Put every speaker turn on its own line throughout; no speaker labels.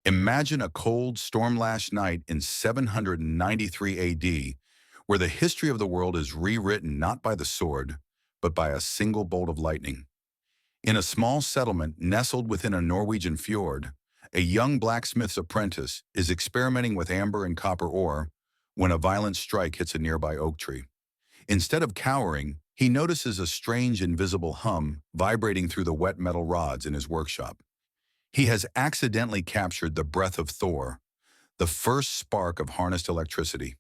Imagine a cold, storm-lashed night in 793 AD, where the history of the world is rewritten not by the sword, but by a single bolt of lightning. In a small settlement nestled within a Norwegian fjord, a young blacksmith's apprentice is experimenting with amber and copper ore when a violent strike hits a nearby oak tree. Instead of cowering, he notices a strange invisible hum vibrating through the wet metal rods in his workshop. He has accidentally captured the breath of Thor, the first spark of harnessed electricity.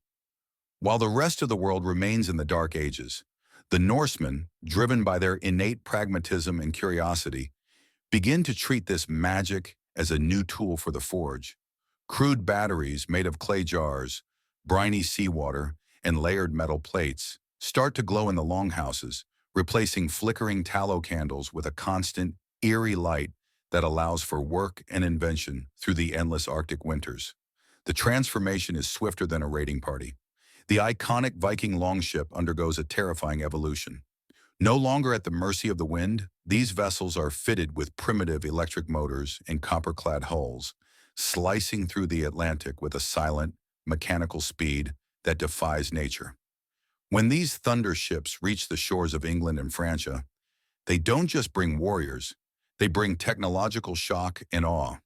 While the rest of the world remains in the Dark Ages, the Norsemen, driven by their innate pragmatism and curiosity, begin to treat this magic as a new tool for the forge. Crude batteries made of clay jars, briny seawater, and layered metal plates start to glow in the longhouses, replacing flickering tallow candles with a constant, eerie light that allows for work and invention through the endless Arctic winters. The transformation is swifter than a raiding party. The iconic Viking longship undergoes a terrifying evolution. No longer at the mercy of the wind, these vessels are fitted with primitive electric motors and copper-clad hulls, slicing through the Atlantic with a silent, mechanical speed that defies nature. When these thunder ships reach the shores of England and France, they don't just bring warriors, they bring technological shock and awe.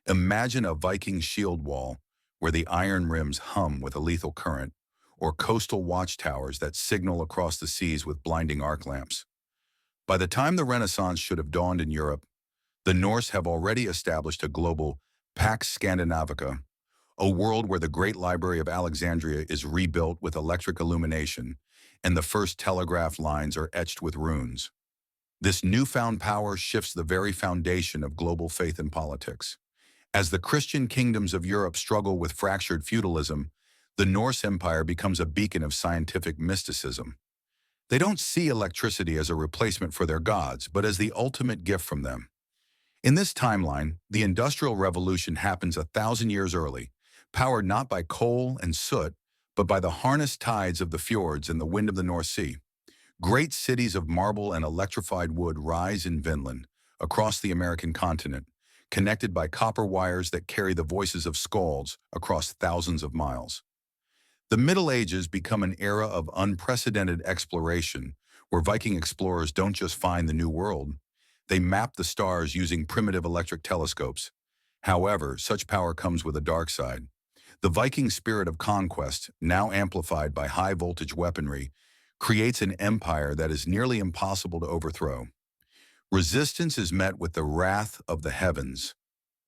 Imagine a Viking shield wall where the iron rims hum with a lethal current, or coastal watchtowers that signal across the seas with blinding arc lamps. By the time the Renaissance should have dawned in Europe, the Norse have already established a global Pax Scandinavica, a world where the Great Library of Alexandria is rebuilt with electric illumination, and the first telegraph lines are etched with runes. This newfound power shifts the very foundation of global faith and politics. As the Christian kingdoms of Europe struggle with fractured feudalism, the Norse Empire becomes a beacon of scientific mysticism. They don't see electricity as a replacement for their gods, but as the ultimate gift from them. In this timeline, the Industrial Revolution happens 1,000 years early, powered not by coal and soot, but by the harnessed tides of the fjords and the wind of the North Sea. Great cities of marble and electrified wood rise in Vinland, across the American continent, connected by copper wires that carry the voices of skalds across thousands of miles. The Middle Ages become an era of unprecedented exploration, where Viking explorers don't just find the New World, they map the stars using primitive electric telescopes. However, such power comes with a dark side. The Viking spirit of conquest, now amplified by high-voltage weaponry, creates an empire that is nearly impossible to overthrow. Resistance is met with the wrath of the heavens,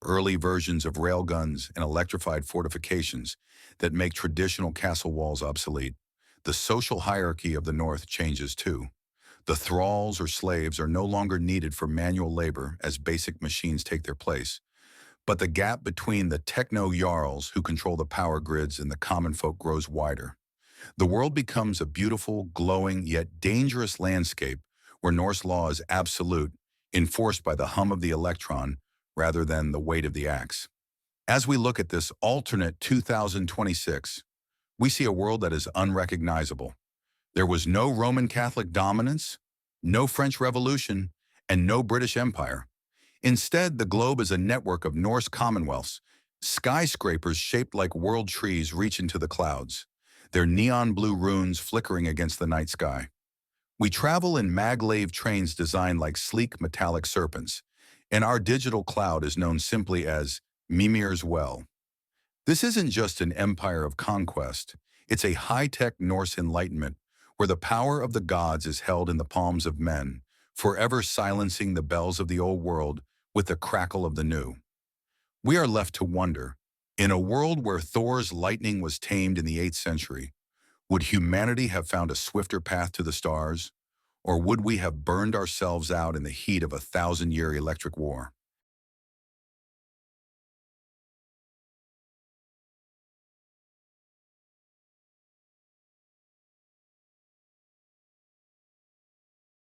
early versions of railguns and electrified fortifications that make traditional castle walls obsolete. The social hierarchy of the North changes too. The thralls or slaves are no longer needed for manual labor as basic machines take their place. But the gap between the techno-jarls who control the power grids and the common folk grows wider. The world becomes a beautiful, glowing, yet dangerous landscape where Norse law is absolute, enforced by the hum of the electron rather than the weight of the axe. As we look at this alternate 2026, we see a world that is unrecognizable. There was no Roman Catholic dominance, no French Revolution, and no British Empire. Instead, the globe is a network of Norse commonwealths. Skyscrapers shaped like world trees reach into the clouds, their neon blue runes flickering against the night sky. We travel in maglev trains designed like sleek metallic serpents, and our digital cloud is known simply as Mimir's Well. This isn't just an empire of conquest, it's a high-tech Norse enlightenment where the power of the gods is held in the palms of men, forever silencing the bells of the old world with the crackle of the new. We are left to wonder, in a world where Thor's lightning was tamed in the 8th century, would humanity have found a swifter path to the stars, or would we have burned ourselves out in the heat of a 1,000-year electric war?